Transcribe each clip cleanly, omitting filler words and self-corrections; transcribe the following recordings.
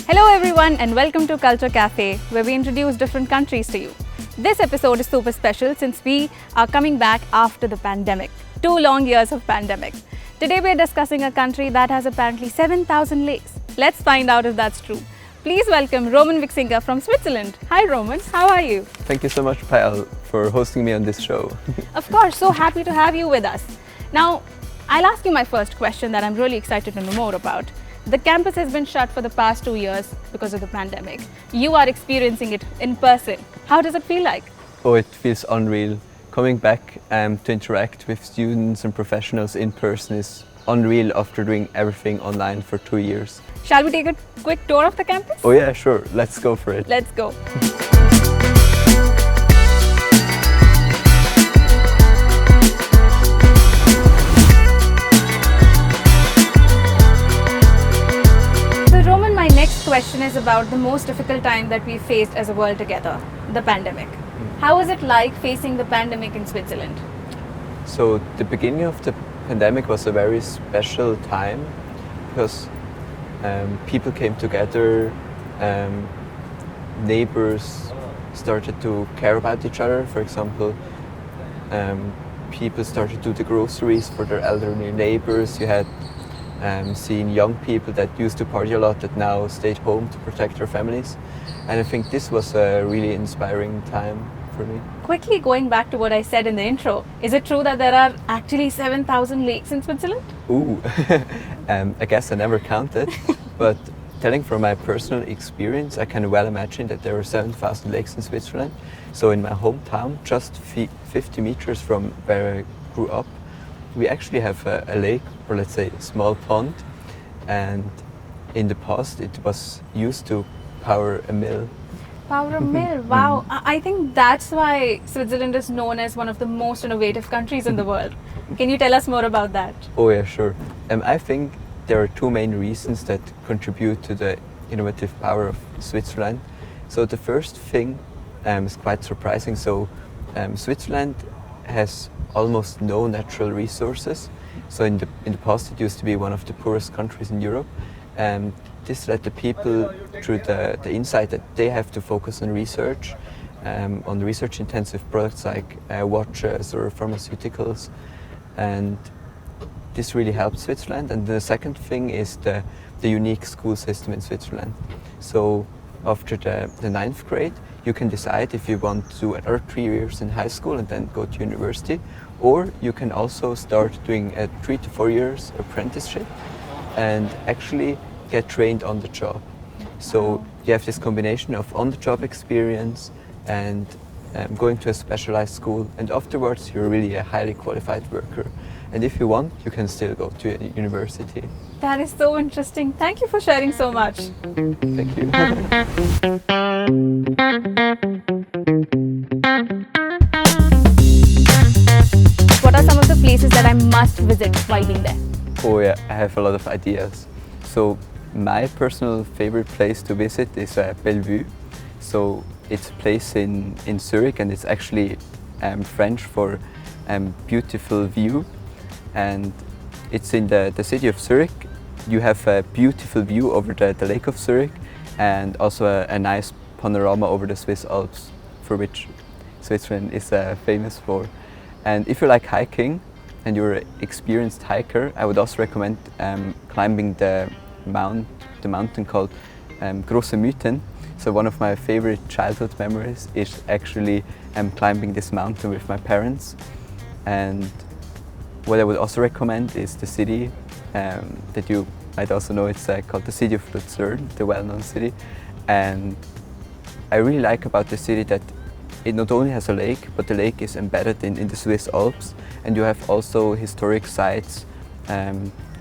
Hello everyone and welcome to Culture Café, where we introduce different countries to you. This episode is super special since we are coming back after the pandemic. 2 long years of pandemic. Today we are discussing a country that has apparently 7,000 lakes. Let's find out if that's true. Please welcome Roman Wixinger from Switzerland. Hi Roman, how are you? Thank you so much, Payal, for hosting me on this show. Of course, so happy to have you with us. Now, I'll ask you my first question that I'm really excited to know more about. The campus has been shut for the past 2 years because of the pandemic. You are experiencing it in person. How does it feel like? Oh, it feels unreal. Coming back to interact with students and professionals in person is unreal after doing everything online for 2 years. Shall we take a quick tour of the campus? Oh yeah, sure. Let's go for it. Let's go. Question is about the most difficult time that we faced as a world together, the pandemic. How was it like facing the pandemic in Switzerland? So the beginning of the pandemic was a very special time because people came together, neighbors started to care about each other. For example, people started to do the groceries for their elderly neighbors. You had seen young people that used to party a lot that now stayed home to protect their families. And I think this was a really inspiring time for me. Quickly going back to what I said in the intro, is it true that there are actually 7,000 lakes in Switzerland? Ooh, I guess I never counted, but telling from my personal experience, I can well imagine that there are 7,000 lakes in Switzerland. So in my hometown, just 50 meters from where I grew up, we actually have a lake, or let's say a small pond, and in the past it was used to power a mill. Power a mill, wow. I think that's why Switzerland is known as one of the most innovative countries in the world. Can you tell us more about that? Oh yeah, sure. I think there are 2 main reasons that contribute to the innovative power of Switzerland. So the first thing is quite surprising. So Switzerland has almost no natural resources. So in the past it used to be one of the poorest countries in Europe. This led the people through the insight that they have to focus on research, on research intensive products like watches or pharmaceuticals, and this really helped Switzerland. And the second thing is the unique school system in Switzerland. So after the 9th grade, you can decide if you want to do another 3 years in high school and then go to university, or you can also start doing a 3 to 4 years apprenticeship and actually get trained on the job. So you have this combination of on-the-job experience and going to a specialized school, and afterwards you're really a highly qualified worker. And if you want, you can still go to a university. That is so interesting. Thank you for sharing so much. Thank you. What are some of the places that I must visit while being there? Oh yeah, I have a lot of ideas. So my personal favorite place to visit is Bellevue. So it's a place in Zurich, and it's actually French for beautiful view. And it's in the city of Zurich. You have a beautiful view over the Lake of Zurich, and also a nice panorama over the Swiss Alps, for which Switzerland is famous for. And if you like hiking and you're an experienced hiker, I would also recommend climbing the mountain called Grosse Mythen. So one of my favorite childhood memories is actually climbing this mountain with my parents. And what I would also recommend is the city that you might also know. It's called the city of Lucerne, the well-known city. And I really like about the city that it not only has a lake, but the lake is embedded in the Swiss Alps, and you have also historic sites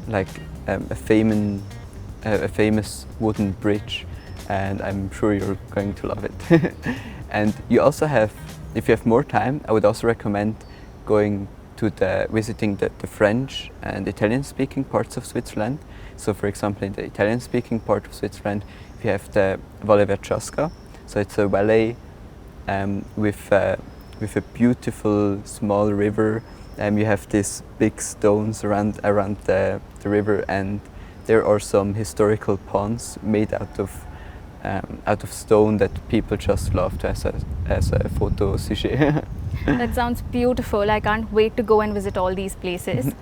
like a famous wooden bridge, and I'm sure you're going to love it. And you also have, if you have more time, I would also recommend going to visiting the French and Italian-speaking parts of Switzerland. So, for example, in the Italian-speaking part of Switzerland, you have the Valle Verciasca. So it's a valley with a beautiful small river you have these big stones around the river, and there are some historical ponds made out of stone that people just love to as a photo sujet. That sounds beautiful. I can't wait to go and visit all these places.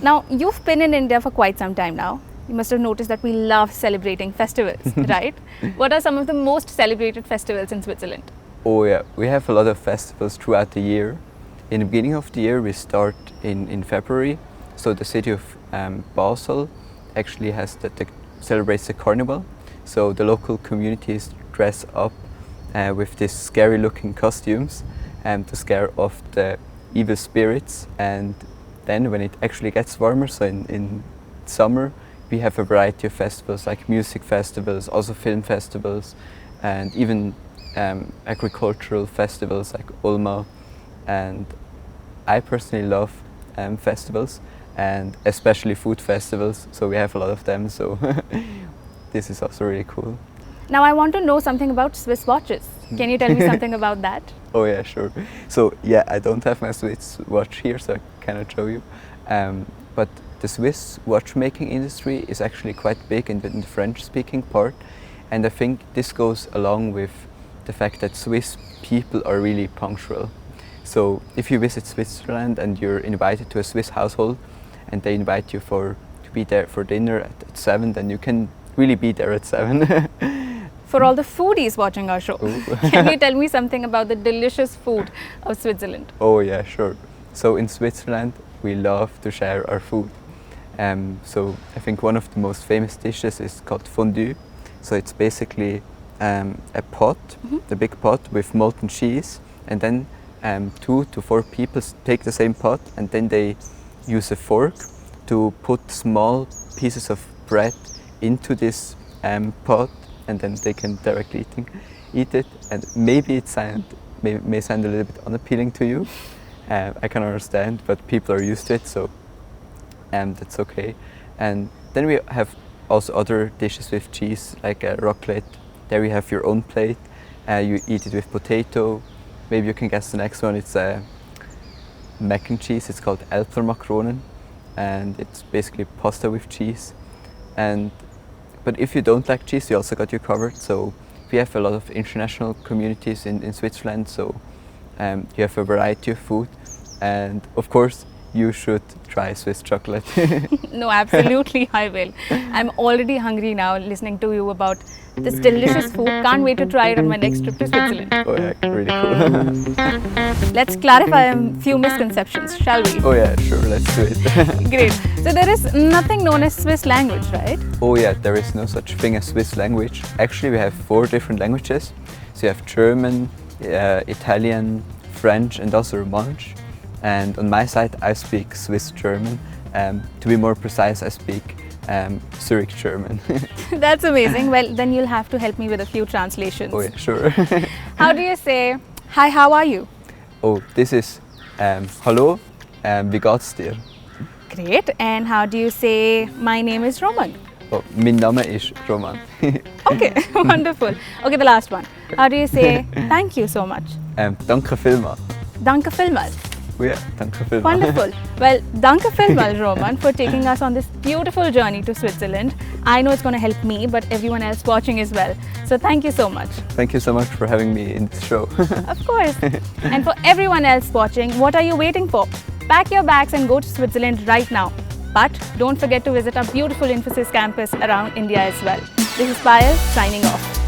Now, you've been in India for quite some time now. You must have noticed that we love celebrating festivals, right? What are some of the most celebrated festivals in Switzerland? Oh yeah, we have a lot of festivals throughout the year. In the beginning of the year we start in February. So the city of Basel actually celebrates the carnival. So the local communities dress up with these scary looking costumes to scare off the evil spirits. And then when it actually gets warmer, so in summer, we have a variety of festivals like music festivals, also film festivals, and even agricultural festivals like Ulma. And I personally love festivals, and especially food festivals, so we have a lot of them, so this is also really cool. Now I want to know something about Swiss watches. Can you tell me something about that? Oh yeah, sure. So yeah, I don't have my Swiss watch here, so I cannot show you. But the Swiss watchmaking industry is actually quite big in the French-speaking part, and I think this goes along with the fact that Swiss people are really punctual. So if you visit Switzerland and you're invited to a Swiss household and they invite you to be there for dinner at 7, then you can really be there at 7. For all the foodies watching our show, Oh. can you tell me something about the delicious food of Switzerland? Oh yeah, sure. So in Switzerland we love to share our food. So I think one of the most famous dishes is called fondue. So it's basically a pot, a big pot with molten cheese, and then 2 to 4 people take the same pot, and then they use a fork to put small pieces of bread into this pot, and then they can directly eat it. And maybe it may sound a little bit unappealing to you. I can understand, but people are used to it, so that's okay. And then we have also other dishes with cheese, like raclette. There you have your own plate. You eat it with potato. Maybe you can guess the next one. It's mac and cheese. It's called Elfermakronen, and it's basically pasta with cheese. But if you don't like cheese, we also got you covered. So we have a lot of international communities in Switzerland, so you have a variety of food. And of course, you should try Swiss chocolate. No, absolutely I will. I'm already hungry now listening to you about this delicious food. Can't wait to try it on my next trip to Switzerland. Oh yeah, really cool. Let's clarify a few misconceptions, shall we? Oh yeah, sure, let's do it. Great. So there is nothing known as Swiss language, right? Oh yeah, there is no such thing as Swiss language. Actually, we have 4 different languages. So you have German, Italian, French, and also Romansh. And on my side, I speak Swiss German. To be more precise, I speak Zurich German. That's amazing. Well, then you'll have to help me with a few translations. Oh yeah, sure. How do you say, hi, how are you? Oh, this is hallo, wie geht's dir? Great. And how do you say, my name is Roman? Oh, mein Name ist Roman. Okay, wonderful. Okay, the last one. How do you say, thank you so much? Danke vielmals. Danke vielmals. Oh yeah, danke vielmals. Wonderful. Well, danke vielmals, Roman, for taking us on this beautiful journey to Switzerland. I know it's going to help me, but everyone else watching as well. So thank you so much. Thank you so much for having me in this show. Of course. And for everyone else watching, what are you waiting for? Pack your bags and go to Switzerland right now. But don't forget to visit our beautiful Infosys campus around India as well. This is Payal signing off.